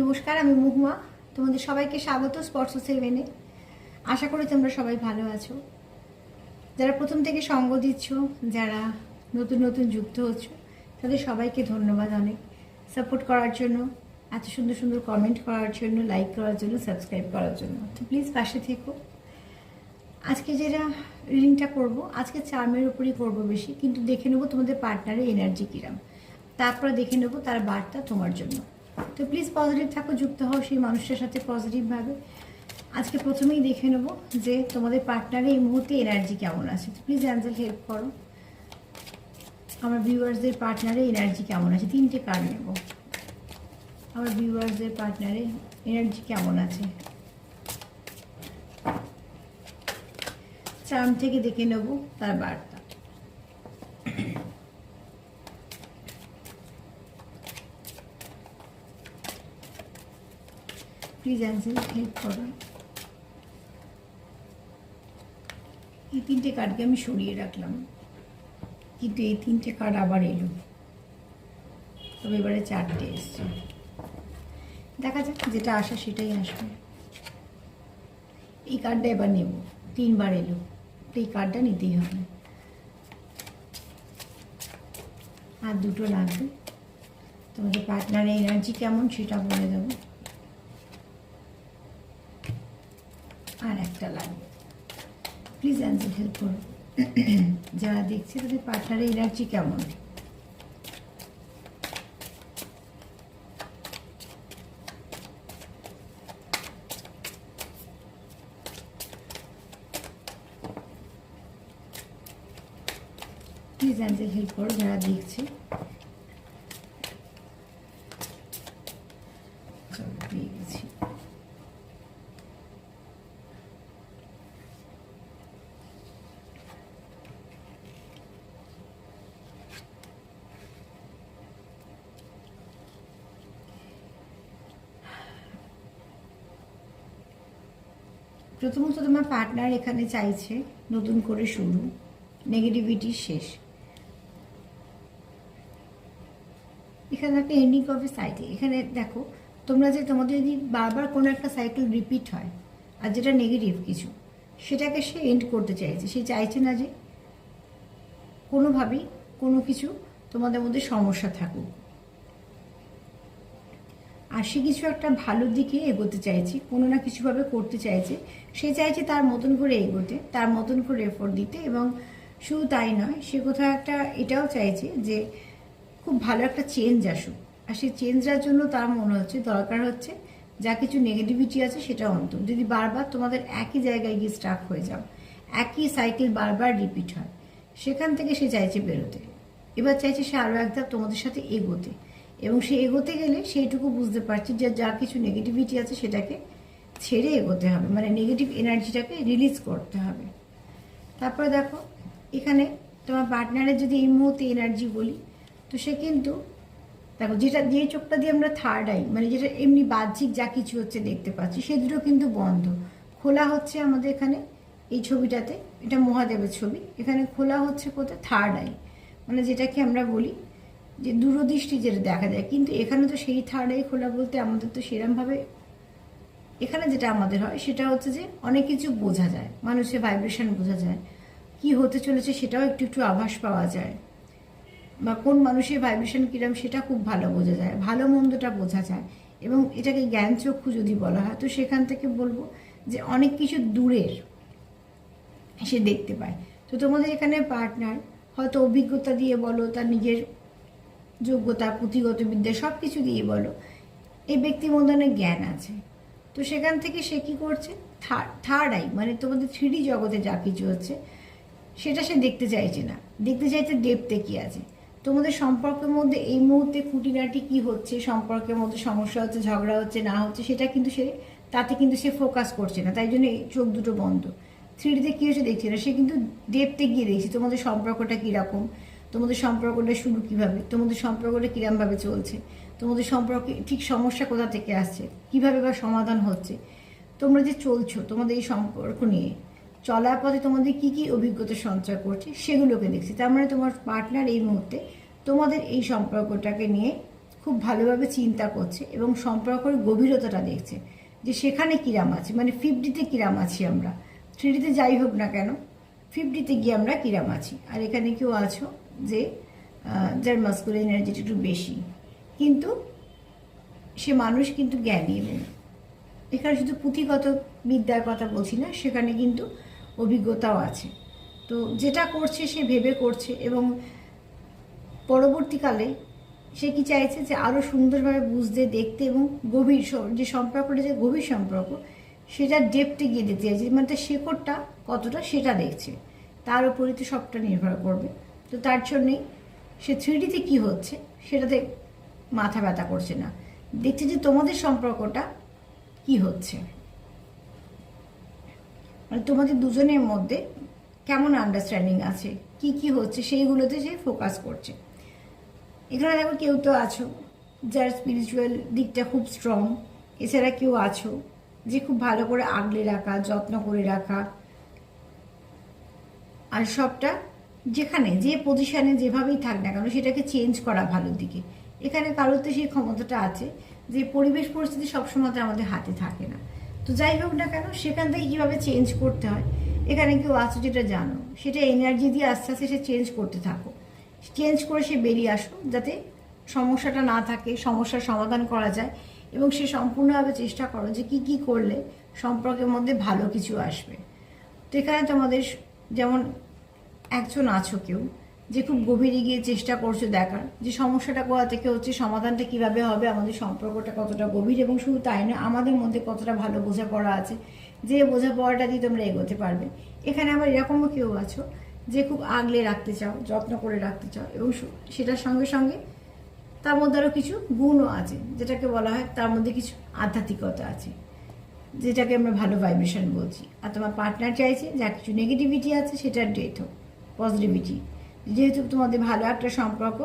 নমস্কার, আমি মহুয়া। তোমাদের সবাইকে স্বাগত স্পর্শ সেভেনে। আশা করি তোমরা সবাই ভালো আছো। যারা প্রথম থেকে সঙ্গ দিচ্ছ, যারা নতুন নতুন যুক্ত হচ্ছ, তাদের সবাইকে ধন্যবাদ অনেক সাপোর্ট করার জন্য, এত সুন্দর সুন্দর কমেন্ট করার জন্য, লাইক করার জন্য, সাবস্ক্রাইব করার জন্য। তো প্লিজ পাশে থেকো। আজকে যেটা রিডিংটা করবো, আজকে চার্মের উপরই করবো বেশি, কিন্তু দেখে নেবো তোমাদের পার্টনারের এনার্জি কিরাম, তারপরে দেখে নেবো তার বার্তা তোমার জন্য। তো প্লিজ পজিটিভ থাকো, যুক্ত হও সেই মানুষটার সাথে পজিটিভভাবে। আজকে প্রথমেই দেখে নেবো যে তোমাদের পার্টনারের এই মুহূর্তে এনার্জি কেমন আছে। তো প্লিজ অ্যাঞ্জেল হেল্প করো, আমার ভিউয়ার্সদের পার্টনারের এনার্জি কেমন আছে। 3টে কার্ড নেব। আমার ভিউয়ার্সদের পার্টনারের এনার্জি কেমন আছে, চার্ম থেকে দেখে নেব তার বার্তা। প্লিজ অ্যাঞ্জেল হেল্প করো। এই 3টে কার্ডকে আমি সরিয়ে রাখলাম, কিন্তু এই 3টে কার্ড আবার এলো, তবে এবারে 4টে এসছে। দেখা যাক, যেটা আসা সেটাই আসবে। এই কার্ডটা এবার নেব, 3বার এলো, তো এই কার্ডটা নিতেই হবে। আর 2টো লাগবে। তোমাদের পার্টনারের এনার্জি কেমন সেটা বলে দেবো। আর একটা লাগবে। প্লিজ অ্যান্সার হেল্প করো। যারা দেখছে তাদের পার্টনারের এনার্জি কেমন। প্লিজ অ্যান্সার হেল্প করো যারা দেখছে। পেয়ে গেছি। প্রথমত তোমার পার্টনার এখানে চাইছে নতুন করে শুরু, নেগেটিভিটি শেষ। এখানে একটা এন্ডিং অফ এ সাইকেল। এখানে দেখো, তোমরা যে তোমাদের যদি বারবার কোনো একটা সাইকেল রিপিট হয় আর যেটা নেগেটিভ কিছু, সেটাকে সে এন্ড করতে চাইছে। সে চাইছে না যে কোনোভাবেই কোনো কিছু তোমাদের মধ্যে সমস্যা থাকুক, আর সে কিছু একটা ভালোর দিকে এগোতে চাইছে, কোনো না কিছুভাবে করতে চাইছে। সে চাইছে তার মতন করে এগোতে, তার মতন করে এফোর্ট দিতে, এবং শুধু তাই নয়, সে কোথাও একটা এটাও চাইছে যে খুব ভালো একটা চেঞ্জ আসুক। আর সেই চেঞ্জটার জন্য তার মনে হচ্ছে দরকার হচ্ছে যা কিছু নেগেটিভিটি আছে সেটা অন্তত, যদি বারবার তোমাদের একই জায়গায় গিয়ে স্টাক হয়ে যাও, একই সাইকেল বারবার রিপিট হয়, সেখান থেকে সে চাইছে বেরোতে। এবার চাইছে সে আরও এক ধাপ তোমাদের সাথে এগোতে, এবং সে এগোতে গেলে সেইটুকু বুঝতে পারছি যে যা কিছু নেগেটিভিটি আছে সেটাকে ছেড়ে এগোতে হবে, মানে নেগেটিভ এনার্জিটাকে রিলিজ করতে হবে। তারপরে দেখো, এখানে তোমার পার্টনারের যদি এই মুহূর্তে এনার্জি বলি, তো সে কিন্তু দেখো, যেটা যে চোখটা দিয়ে আমরা থার্ড আই, মানে যেটা এমনি বাহ্যিক যা কিছু হচ্ছে দেখতে পাচ্ছি, সে দুটো কিন্তু বন্ধ। খোলা হচ্ছে আমাদের এখানে এই ছবিটাতে, এটা মহাদেবের ছবি, এখানে খোলা হচ্ছে কোথায়, থার্ড আই, মানে যেটাকে আমরা বলি যে দূরদৃষ্টি যেটা দেখা যায়। কিন্তু এখানে তো সেই থার্ড আই খোলা বলতে আমাদের তো সেরমভাবে, এখানে যেটা আমাদের হয় সেটা হচ্ছে যে অনেক কিছু বোঝা যায়, মানুষের ভাইব্রেশন বোঝা যায়, কি হতে চলেছে সেটাও একটু একটু আভাস পাওয়া যায়, বা কোন মানুষের ভাইব্রেশন কিরম সেটা খুব ভালো বোঝা যায়, ভালো মন্দটা বোঝা যায়। এবং এটাকে জ্ঞান চক্ষু যদি বলা হয়, তো সেখান থেকে বলবো যে অনেক কিছু দূরের সে দেখতে পায়। তো তোমাদের এখানে পার্টনার হয়তো অভিজ্ঞতা দিয়ে বলো, তার নিজের যোগ্যতা, পুঁথিগত বিদ্যা সব কিছু দিয়ে বলো, এই ব্যক্তির মধ্যে অনেক জ্ঞান আছে। তো সেখান থেকে সে কী করছে, থার্ড আই, মানে তোমাদের 3D জগতে যা কিছু হচ্ছে সেটা সে দেখতে চাইছে না, দেখতে চাইছে ডেপথে কী আছে তোমাদের সম্পর্কের মধ্যে। এই মুহূর্তে খুঁটিনাটি কী হচ্ছে, সম্পর্কের মধ্যে সমস্যা হচ্ছে, ঝগড়া হচ্ছে না হচ্ছে, সেটা কিন্তু সে তাতে কিন্তু সে ফোকাস করছে না, তাই জন্য এই চোখ দুটো বন্ধ। 3Dতে কী হচ্ছে দেখছে না, সে কিন্তু ডেপথে গিয়ে দেখছে তোমাদের সম্পর্কটা কীরকম, তোমাদের সম্পর্কটা শুরু কীভাবে, তোমাদের সম্পর্কটা কীরকমভাবে চলছে, তোমাদের সম্পর্কে ঠিক সমস্যা কোথা থেকে আসছে, কীভাবে বা সমাধান হচ্ছে, তোমরা যে চলছো তোমাদের এই সম্পর্ক নিয়ে চলার পথে তোমাদের কি কি অভিজ্ঞতা সঞ্চয় করছে সেগুলোকে দেখছি। তার মানে তোমার পার্টনার এই মুহূর্তে তোমাদের এই সম্পর্কটাকে নিয়ে খুব ভালোভাবে চিন্তা করছে এবং সম্পর্কের গভীরতাটা দেখছে যে সেখানে কিরাম আছে, মানে 50-তে কিরাম আছি আমরা, 3D-তে যাই হোক না কেন 50-তে গিয়ে আমরা কিরাম আছি। আর এখানে কেউ আছো যে যার মাস্কুলিন এনার্জিটা একটু বেশি, কিন্তু সে মানুষ কিন্তু জ্ঞানী, এবং এখানে শুধু পুঁথিগত বিদ্যার কথা বলছি না, সেখানে কিন্তু অভিজ্ঞতাও আছে। তো যেটা করছে সে ভেবে করছে, এবং পরবর্তীকালে সে কি চাইছে যে আরও সুন্দরভাবে বুঝতে, দেখতে, এবং গভীর যে সম্পর্কটা, যে গভীর সম্পর্ক সেটা ডেপথে গিয়ে দিতে চাইছে, মানে তার শেকড়টা কতটা সেটা দেখছে, তার উপরে তো সবটা নির্ভর করবে। তো তার জন্যেই সে 3D-তে কী হচ্ছে সেটাতে মাথা ব্যথা করছে না, দেখছে যে তোমাদের সম্পর্কটা কি হচ্ছে, মানে তোমাদের দুজনের মধ্যে কেমন আন্ডারস্ট্যান্ডিং আছে, কি কি হচ্ছে সেইগুলোতে সে ফোকাস করছে। এখানে দেখো কেউ তো আছো যার স্পিরিচুয়াল দিকটা খুব স্ট্রং, এছাড়া কেউ আছো যে খুব ভালো করে আগলে রাখা, যত্ন করে রাখা, আর সবটা যেখানে যে পজিশানে যেভাবেই থাক না কেন সেটাকে চেঞ্জ করা ভালোর দিকে। এখানে কারোর তো সেই ক্ষমতাটা আছে যে পরিবেশ পরিস্থিতি সবসময় আমাদের হাতে থাকে না, তো যাই হোক না কেন সেখান থেকে কীভাবে চেঞ্জ করতে হয় এখানে কেউ আছো যেটা জানো, সেটা এনার্জি দিয়ে আস্তে আস্তে সে চেঞ্জ করতে থাকো, চেঞ্জ করে সে বেরিয়ে আসো, যাতে সমস্যাটা না থাকে, সমস্যার সমাধান করা যায়, এবং সে সম্পূর্ণভাবে চেষ্টা করো যে কি কি করলে সম্পর্কের মধ্যে ভালো কিছু আসবে। তো এখানে তোমাদের যেমন একজন আছো কেউ যে খুব গভীরে গিয়ে চেষ্টা করছো দেখার যে সমস্যাটা কোথা থেকে হচ্ছে, সমাধানটা কিভাবে হবে, আমাদের সম্পর্কটা কতটা গভীর, এবং শুধু তাই না আমাদের মধ্যে কতটা ভালো বোঝাপড়া আছে, যে বোঝাপড়াটা দিয়ে তোমরা এগোতে পারবে। এখানে আবার এরকমও কেউ আছো যে খুব আগলে রাখতে চাও, যত্ন করে রাখতে চাও, এবং সেটার সঙ্গে সঙ্গে তার মধ্যে আরও কিছু গুণও আছে, যেটাকে বলা হয় তার মধ্যে কিছু আধ্যাত্মিকতা আছে, যেটাকে আমরা ভালো ভাইব্রেশন বলছি। আর তোমার পার্টনার চাইছে যা কিছু নেগেটিভিটি আছে সেটার ডেথ হোক, পজিটিভিটি, যেহেতু তোমাদের ভালো একটা সম্পর্ক,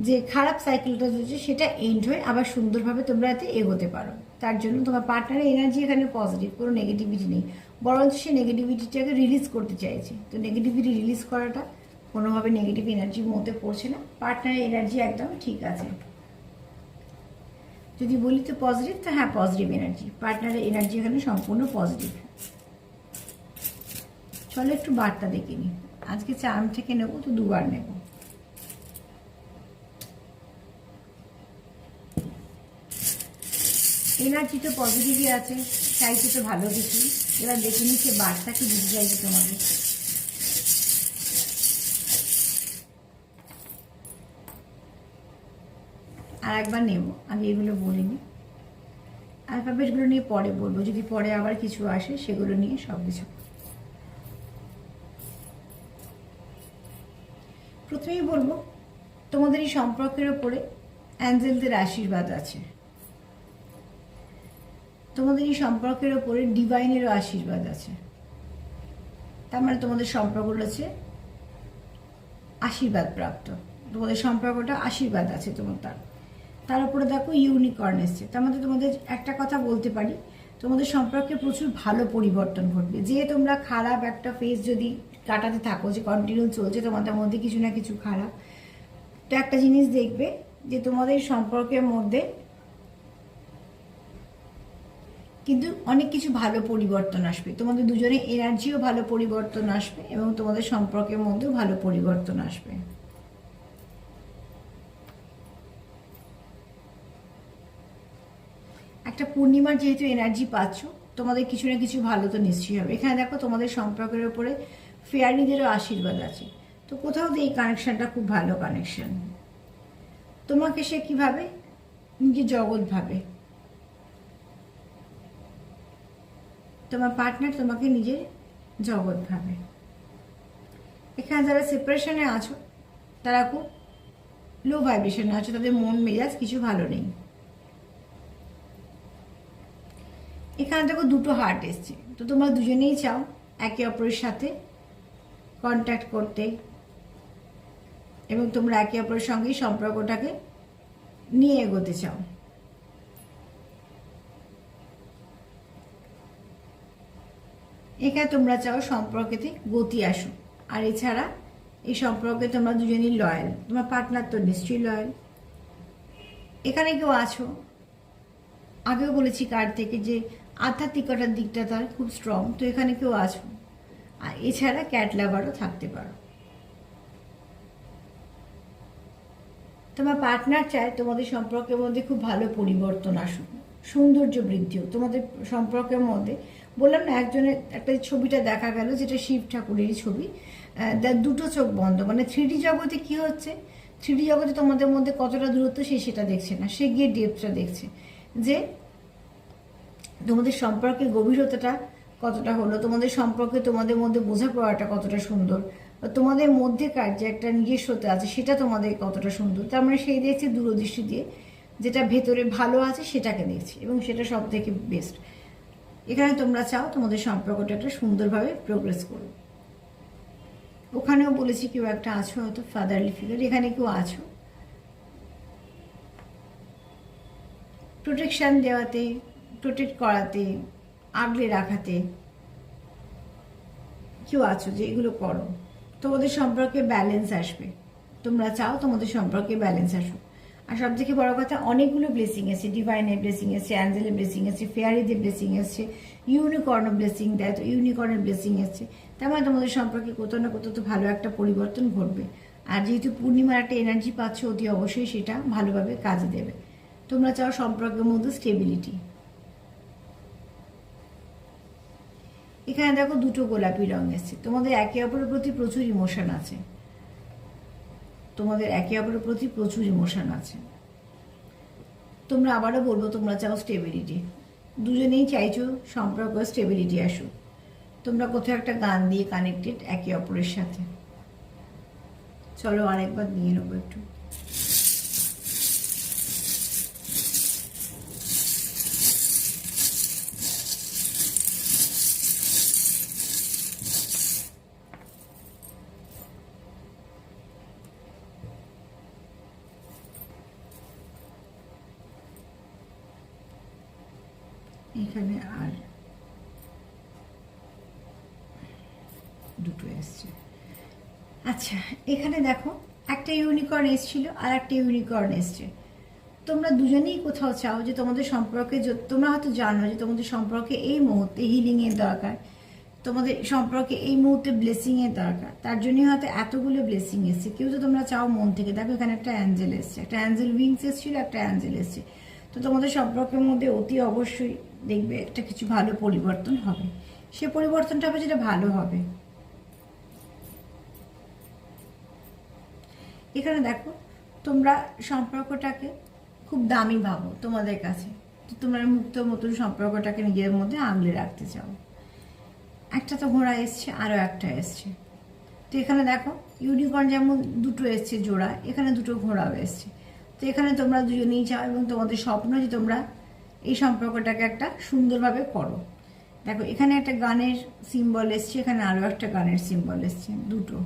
যে খারাপ সাইকেলটা চলছে সেটা এন্ড হয়ে আবার সুন্দরভাবে তোমরা এতে এগোতে পারো। তার জন্য তোমার পার্টনারের এনার্জি এখানে পজিটিভ, কোনো নেগেটিভিটি নেই, বরঞ্চ সে নেগেটিভিটিটাকে রিলিজ করতে চাইছে। তো নেগেটিভিটি রিলিজ করাটা কোনোভাবে নেগেটিভ এনার্জির মধ্যে পড়ছে না, পার্টনারের এনার্জি একদম ঠিক আছে। যদি বলি তো পজিটিভ, তো হ্যাঁ পজিটিভ এনার্জি, পার্টনারের এনার্জি এখানে সম্পূর্ণ পজিটিভ। চলো একটু বার্তা দেখে নিই, আজকে চার্ম থেকে নেবো তো দুবার নেব। এনার্জি তো পজিটিভই আছে, চাইছে তো ভালো কিছু। এবার দেখে নিচ্ছে বার্তা কি দিতে চাইছে তোমাদের। আর একবার নেব, আমি এগুলো বলিনি, অ্যালফাবেটগুলো নিয়ে পরে বলবো, যদি পরে আবার কিছু আসে সেগুলো নিয়ে সব কিছু। প্রথমেই বলবো তোমাদের এই সম্পর্কের ওপরে অ্যাঞ্জেলদের আশীর্বাদ আছে, তোমাদের এই সম্পর্কের ওপরে ডিভাইনেরও আশীর্বাদ আছে। তার মানে তোমাদের সম্পর্কটা হচ্ছে আশীর্বাদ প্রাপ্ত, তোমাদের সম্পর্কটা আশীর্বাদ আছে তোমার। তার উপরে দেখো ইউনিকর্ন এসছে, তার মধ্যে তোমাদের একটা কথা বলতে পারি, তোমাদের সম্পর্কে প্রচুর ভালো পরিবর্তন ঘটবে। যে তোমরা খারাপ একটা ফেজ যদি কাটাতে থাকো, যে কন্টিনিউ চলছে তোমাদের মধ্যে কিছু না কিছু খারাপ, তো একটা জিনিস দেখবে যে তোমাদের সম্পর্কের মধ্যে কিন্তু অনেক কিছু ভালো পরিবর্তন আসবে, তোমাদের দুজনের এনার্জিও ভালো পরিবর্তন আসবে, এবং তোমাদের সম্পর্কের মধ্যেও ভালো পরিবর্তন আসবে। একটা পূর্ণিমার যেহেতু এনার্জি পাচ্ছ, তোমাদের কিছু না কিছু ভালো তো নিশ্চয়ই হবে। এখানে দেখো তোমাদের সম্পর্কের উপরে ফেয়ারিদেরও আশীর্বাদ আছে, তো কোথাও তো এই কানেকশনটা খুব ভালো কানেকশন। তোমাকে সে কিভাবে নিজের জগৎ ভাবে, তোমার পার্টনার তোমাকে নিজের জগৎ ভাবে। এখানে যারা সেপারেশনে আছো তারা খুব লো ভাইব্রেশনে আছো, তাদের মন মেজাজ কিছু ভালো নেই। এখানে দেখো দুটো হার্ট এসছে, তো তোমরা দুজনেই চাও একে অপরের সাথে কন্ট্যাক্ট করতে, এবং তোমরা একে অপরের সঙ্গেই সম্পর্কটাকে নিয়ে এগোতে চাও। এখানে তোমরা চাও সম্পর্কেতে গতি আসুক, আর এছাড়া এই সম্পর্কে তোমরা দুজনেই লয়াল, তোমার পার্টনার তো নিশ্চয়ই লয়াল। এখানে কেউ আছো, আগেও বলেছি কার্ড থেকে যে আধ্যাত্মিকতার দিকটা তার খুব স্ট্রং, তো এখানে কেউ আছো। আর এছাড়া ক্যাট লাভারও থাকতে পারো। তোমার পার্টনার চায় তোমাদের সম্পর্কের মধ্যে খুব ভালো পরিবর্তন আসুক, সৌন্দর্য বৃদ্ধিও তোমাদের সম্পর্কের মধ্যে। বললাম না, একজনের একটা ছবিটা দেখা গেল যেটা শিব ঠাকুরেরই ছবি, দুটো চোখ বন্ধ, মানে 3D জগতে কি হচ্ছে, 3D জগতে তোমাদের মধ্যে কতটা দূরত্ব সে সেটা দেখছে না, সে গিয়ে ডেপথটা দেখছে, যে তোমাদের সম্পর্কের গভীরতাটা কতটা হলো, তোমাদের সম্পর্কে তোমাদের মধ্যে বোঝাপড়াটা কতটা সুন্দর, বা তোমাদের মধ্যেকার যে একটা নিজস্বতা আছে সেটা তোমাদের কতটা সুন্দর। তার মানে সেই দেখছে দূরদৃষ্টি দিয়ে, যেটা ভেতরে ভালো আছে সেটাকে দেখছে, এবং সেটা সব থেকে বেস্ট। এখানে তোমরা চাও তোমাদের সম্পর্কটা একটা সুন্দরভাবে প্রোগ্রেস করো। ওখানেও বলেছি কেউ একটা আছো, হয়তো ফাদারলি ফিগার, এখানে কেউ আছো প্রোটেকশন দেওয়াতে, প্রোটেক্ট করাতে, আগলে রাখাতে কেউ আছো যে এগুলো করো। তোমাদের সম্পর্কে ব্যালেন্স আসবে, তোমরা চাও তোমাদের সম্পর্কে ব্যালেন্স আসুক। আর সব থেকে বড় কথা, অনেকগুলো ব্লেসিং এসছে, ডিভাইনের ব্লেসিং এসছে, অ্যাঞ্জেলের ব্লেসিং এসছে, ফেয়ারিদের ব্লেসিং এসছে, ইউনিকর্নের ব্লেসিং দেয়, তো ইউনিকর্নের ব্লেসিং এসছে। তার মানে তোমাদের সম্পর্কে কোথাও না কোথাও তো ভালো একটা পরিবর্তন ঘটবে। আর যেহেতু পূর্ণিমার একটা এনার্জি পাচ্ছ, অতি অবশ্যই সেটা ভালোভাবে কাজে দেবে। তোমরা চাও সম্পর্কের মধ্যে স্টেবিলিটি। এখানে দেখো দুটো গোলাপি রং এসছে, তোমাদের একে অপরের প্রতি প্রচুর ইমোশন আছে, তোমাদের একে অপরের প্রতি প্রচুর ইমোশন আছে। তোমরা আবারও বলবো, তোমরা চাও স্টেবিলিটি, দুজনেই চাইছো সম্পর্ক স্টেবিলিটি আসুক। তোমরা কোথাও একটা গান দিয়ে কানেক্টেড একে অপরের সাথে। চলো আরেকবার নিয়ে নেবো একটু। এখানে আর দুটো এসছে। আচ্ছা, এখানে দেখো একটা ইউনিকর্ন এসছিল আর একটা ইউনিকর্ন এসছে। তোমরা দুজনেই কোথাও চাও যে তোমাদের সম্পর্কে, তোমরা হয়তো জানো যে তোমাদের সম্পর্কে এই মুহূর্তে হিলিংয়ের দরকার, তোমাদের সম্পর্কে এই মুহূর্তে ব্লেসিংয়ের দরকার, তার জন্যই হয়তো এতগুলো ব্লেসিং এসছে। কেউ তো তোমরা চাও মন থেকে। দেখো এখানে একটা অ্যাঞ্জেল এসছে, একটা অ্যাঞ্জেল উইংস এসছিল, একটা অ্যাঞ্জেল এসছে। তো তোমাদের সম্পর্কের মধ্যে অতি অবশ্যই দেখবে একটা কিছু ভালো পরিবর্তন হবে। সে পরিবর্তনটা হবে যেটা ভালো হবে। এখানে দেখো তোমরা সম্পর্কটাকে খুব দামি ভাবো তোমাদের কাছে, তো তোমরা মুক্ত মতন সম্পর্কটাকে নিজের মধ্যে আগলে রাখতে চাও। একটা তো ঘোড়া এসছে, আরও একটা এসছে। তো এখানে দেখো ইউনিকর্ন যেমন দুটো এসছে জোড়া, এখানে দুটো ঘোড়াও এসছে। তো এখানে তোমরা দুজনেই চাও, এবং তোমাদের স্বপ্ন যে তোমরা এই সম্পর্কটাকে একটা সুন্দরভাবে করো। দেখো এখানে একটা গানের সিম্বল এসছে, এখানে আরও একটা গানের সিম্বল এসছে, দুটো।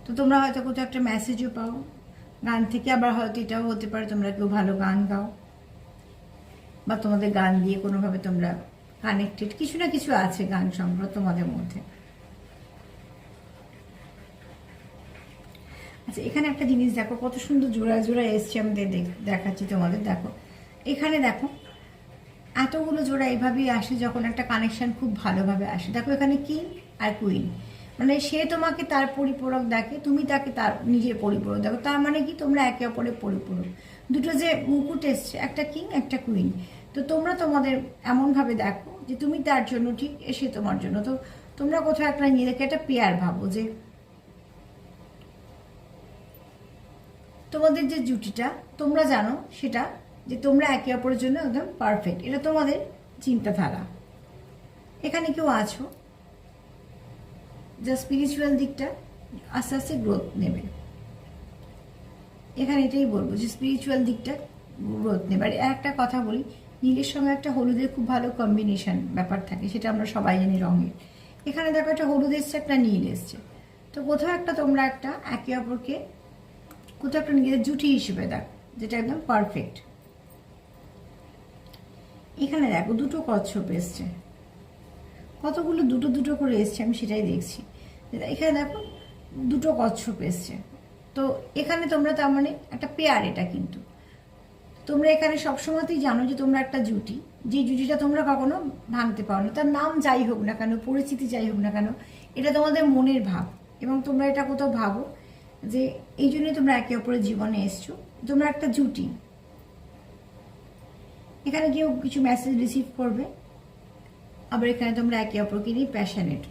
তো তোমরা হয়তো কোথাও একটা মেসেজও পাও গান থেকে, আবার হয়তো এটাও হতে পারে তোমরা কেউ ভালো গান গাও, বা তোমাদের গান দিয়ে কোনোভাবে তোমরা কানেক্টেড, কিছু না কিছু আছে গান সংগ্রহ তোমাদের মধ্যে। আচ্ছা, এখানে একটা জিনিস দেখো, কত সুন্দর জোড়া জোড়া এসছে, আমাদের দেখাচ্ছি তোমাদের। দেখো এখানে দেখো এতগুলো জোড়া এইভাবেই আসে যখন একটা কানেকশন খুব ভালোভাবে আসে। দেখো এখানে কিং আর কুইন, মানে সে তোমাকে তার পরিপূরক দেখে, তুমি তাকে তার নিজের পরিপূরক দেখো। তার মানে কি, তোমরা একে অপরের পরিপূরক। দুটো যে মুকুট এসছে, একটা কিং একটা কুইন, তো তোমরা তোমাদের এমনভাবে দেখো যে তুমি তার জন্য ঠিক, সে তোমার জন্য। তো তোমরা কোথাও একটা নিজেকে একটা পেয়ার ভাবো, যে তোমাদের যে জুটিটা তোমরা জানো সেটা, যে তোমরা একে অপরের জন্য একদম পারফেক্ট, এটা তোমাদের চিন্তাধারা। এখানে কেউ আছো যা স্পিরিচুয়াল দিকটা আস্তে আস্তে গ্রোথ নেবে। এখানে এটাই বলবো যে স্পিরিচুয়াল দিকটা গ্রোথ নেবে। আর একটা কথা বলি, নীলের সঙ্গে একটা হলুদের খুব ভালো কম্বিনেশন ব্যাপার থাকে, সেটা আমরা সবাই জানি রঙের। এখানে দেখো একটা হলুদ এসছে, একটা নীল এসছে। তো কোথাও একটা তোমরা একটা একে অপরকে কোথাও একটা নিজেদের জুটি হিসেবে দেখো, যেটা একদম পারফেক্ট। এখানে দেখো দুটো কচ্ছপ এসছে, কতগুলো দুটো দুটো করে এসছে আমি সেটাই দেখছি। এখানে দেখো দুটো কচ্ছপ এসছে। তো এখানে তোমরা তার মানে একটা পেয়ার, এটা কিন্তু তোমরা এখানে সবসময়তেই জানো যে তোমরা একটা জুটি, যে জুটিটা তোমরা কখনো ভাঙতে পারো না। তার নাম যাই হোক না কেন, পরিচিতি যাই হোক না কেন, এটা তোমাদের মনের ভাব, এবং তোমরা এটা কোথাও ভাবো যে এই জন্যই তোমরা একে অপরের জীবনে এসছো, তোমরা একটা জুটি। এখানে কেউ কিছু মেসেজ রিসিভ করবে, আবার এখানে তোমরা একে অপরকে নিয়ে প্যাশনেট।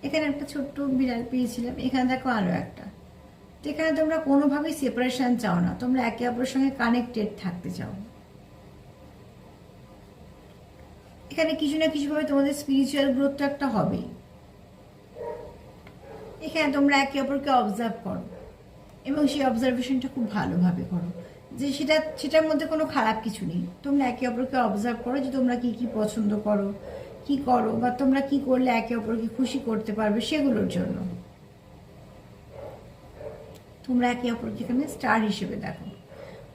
এখানে একটা ছোট্ট বিড়াল পেয়েছিলাম, এখানে দেখো আরো একটা। তো এখানে তোমরা কোনোভাবেই সেপারেশন চাও না, তোমরা একে অপরের সঙ্গে কানেক্টেড থাকতে চাও। এখানে কিছু না কিছু ভাবে তোমাদের স্পিরিচুয়াল গ্রোথ তো একটা হবেই। এখানে তোমরা একে অপরকে অবজার্ভ করো, এবং সেই অবজারভেশনটা খুব ভালোভাবে করো, যে সেটার মধ্যে কোনো খারাপ কিছু নেই। তোমরা একে অপরকে অবজার্ভ করো যে তোমরা কি কি পছন্দ করো, কি করো, বা তোমরা কি করলে একে অপরকে খুশি করতে পারবে, সেগুলোর জন্য তোমরা একে অপরকে এখানে স্টার হিসেবে দেখো।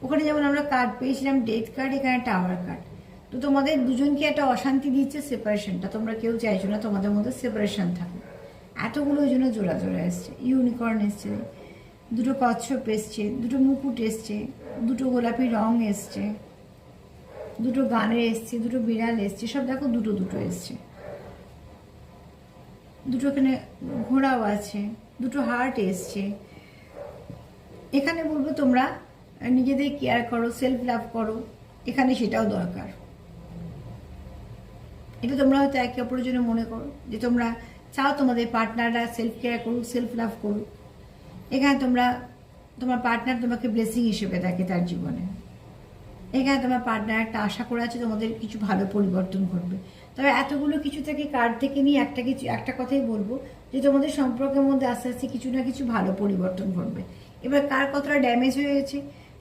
ওখানে যেমন আমরা কার্ড পেয়েছিলাম ডেথ কার্ড, এখানে টাওয়ার কার্ড। তো তোমাদের দুজনকে একটা অশান্তি দিচ্ছে সেপারেশনটা, তোমরা কেউ চাইছো না তোমাদের মধ্যে সেপারেশন থাকে। এতগুলো ওই জন্য জোড়া জোড়া এসছে, ইউনিকর্ন এসছে, দুটো কচ্ছপ এসছে, দুটো মুকুট এসছে, দুটো গোলাপি রং এসছে, দুটো গানের এসছে, দুটো বিড়াল এসছে, সব দেখো দুটো দুটো এসছে, দুটো এখানে ঘোড়াও আছে, দুটো হার্ট এসছে। এখানে বলবো তোমরা নিজেদের কেয়ার করো, সেলফ লাভ করো, এখানে সেটাও দরকার। এটা তোমরা হয়তো একে অপরের জন্য মনে করো যে তোমরা চাও তোমাদের পার্টনাররা সেলফ কেয়ার করুক, সেলফ লাভ করুক। এখানে তোমার পার্টনার তোমাকে ব্লেসিং হিসেবে দেখে তার জীবনে। এখানে তোমার পার্টনার একটা আশা করে আছে তোমাদের কিছু ভালো পরিবর্তন ঘটবে। তবে এতগুলো কিছু থেকে কার্ড থেকে নিয়ে একটা কথাই বলবো যে তোমাদের সম্পর্কের মধ্যে আস্তে আস্তে কিছু না কিছু ভালো পরিবর্তন ঘটবে। এবার কার কতটা ড্যামেজ হয়েছে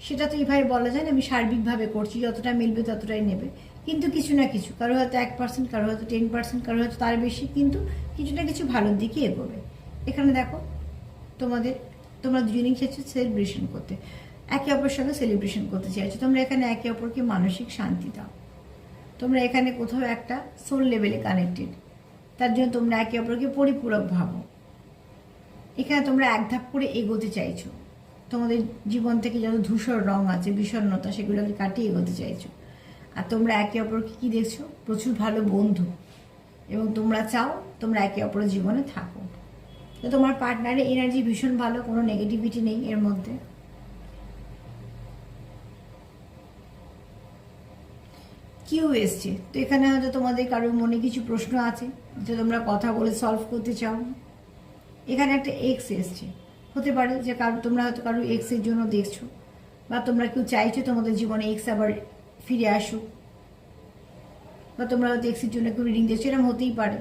সেটা তো এইভাবে বলা যায় না, আমি সার্বিকভাবে করছি, যতটা মিলবে ততটাই নেবে। কিন্তু কিছু না কিছু, কারো হয়তো 1%, কারো হয়তো 10%, কারো হয়তো তার বেশি, কিন্তু কিছু না কিছু ভালোর দিকে এগোবে। এখানে দেখো তোমরা দুজনেই চাইছো সেলিব্রেশন করতে, একে অপরের সঙ্গে সেলিব্রেশন করতে চাইছো। তোমরা এখানে একে অপরকে মানসিক শান্তি দাও। তোমরা এখানে কোথাও একটা সোল লেভেলে কানেক্টেড, তার জন্য তোমরা একে অপরকে পরিপূরক ভাবো। এখানে তোমরা এক ধাপ করে এগোতে চাইছো, তোমাদের জীবন থেকে যত ধূসর রং আছে, বিষণ্ণতা, সেগুলোকে কাটিয়ে এগোতে চাইছো। আর তোমরা একে অপরকে কি দেখছো? প্রচুর ভালো বন্ধু, এবং তোমরা চাও তোমরা একে অপরের জীবনে থাকো। তো তোমার পার্টনারের এনার্জি ভীষণ ভালো, কোনো নেগেটিভিটি নেই এর মধ্যে। কিউ এসছে, তো এখানে হয়তো তোমাদের কারোর মনে কিছু প্রশ্ন আছে যে তোমরা কথা বলে সলভ করতে চাও। এখানে একটা এক্স এসছে, হতে পারে যে তোমরা হয়তো কারো এক্সের জন্য দেখছো, বা তোমরা কেউ চাইছো তোমাদের জীবনে এক্স আবার ফিরে আসুক, বা তোমরা হয়তো এক্সের জন্য কেউ রিডিং দেখছো, এরকম হতেই পারে।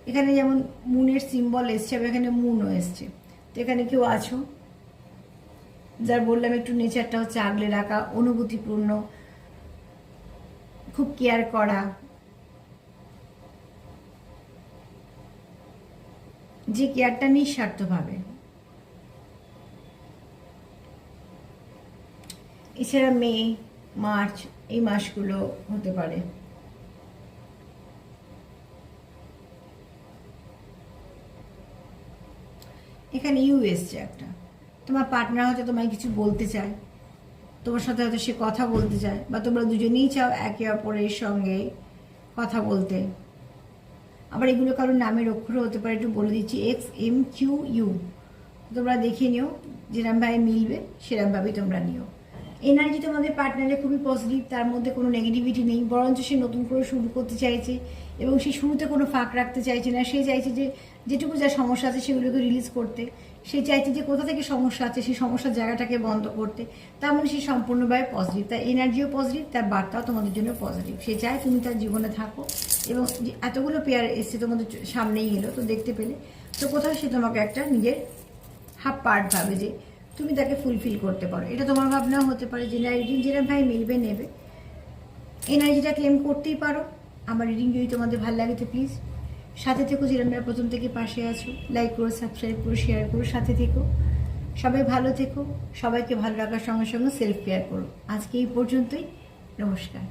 এখানে যেমন মুনের সিম্বল এসছে, আবার এখানে মুনও এসছে। তো এখানে কেউ আছো যার বললাম একটু নেচারটা হচ্ছে আগলে রাখা, অনুভূতিপূর্ণ, খুব কেয়ার করা, যে কেয়ারটা নিঃস্বার্থভাবে। এছাড়া মে, মার্চ এই মাসগুলো হতে পারে। এখানে ইউ এসছে একটা, তোমার পার্টনার হয়তো তোমায় কিছু বলতে চায়, তোমার সাথে হয়তো সে কথা বলতে চায়, বা তোমরা দুজনেই চাও একে অপরের সঙ্গে কথা বলতে। আবার এগুলো কারোর নামের অক্ষর হতে পারে, একটু বলে দিচ্ছি, XMQU। তোমরা দেখে নিও, যেরকমভাবে মিলবে সেরকমভাবেই তোমরা নিও। এনার্জি তোমাদের পার্টনারে খুবই পজিটিভ, তার মধ্যে কোনো নেগেটিভিটি নেই, বরঞ্চ সে নতুন করে শুরু করতে চাইছে, এবং সে শুরুতে কোনো ফাঁক রাখতে চাইছে না। সে চাইছে যে যেটুকু যা সমস্যা আছে সেগুলোকে রিলিজ করতে। সে চাইছে যে কোথা থেকে সমস্যা আছে সেই সমস্যার জায়গাটাকে বন্ধ করতে। তার মানে সে সম্পূর্ণভাবে পজিটিভ, তার এনার্জিও পজিটিভ, তার বার্তাও তোমাদের জন্য পজিটিভ। সে চায় তুমি তার জীবনে থাকো, এবং এতগুলো পেয়ার এসছে তোমাদের সামনেই এলো, তো দেখতে পেলে তো কোথাও সে তোমাকে একটা নিজের হাফ পার্ট ভাবে যে তুমি তাকে ফুলফিল করতে পারো। এটা তোমার ভাবনাও হতে পারে। যে রিডিং যেরকম ভাই মিলবে নেবে, এনার্জিটা ক্লেম করতেই পারো। আমার রিডিং যদি তোমাদের ভালো লাগে তো প্লিজ সাথে থেকো, যেরকম প্রথম থেকে পাশে আছো, লাইক করো, সাবস্ক্রাইব করো, শেয়ার করো, সাথে থেকো। সবাই ভালো থেকো, সবাইকে ভালো রাখার সঙ্গে সঙ্গে সেলফ কেয়ার করো। আজকে এই পর্যন্তই, নমস্কার।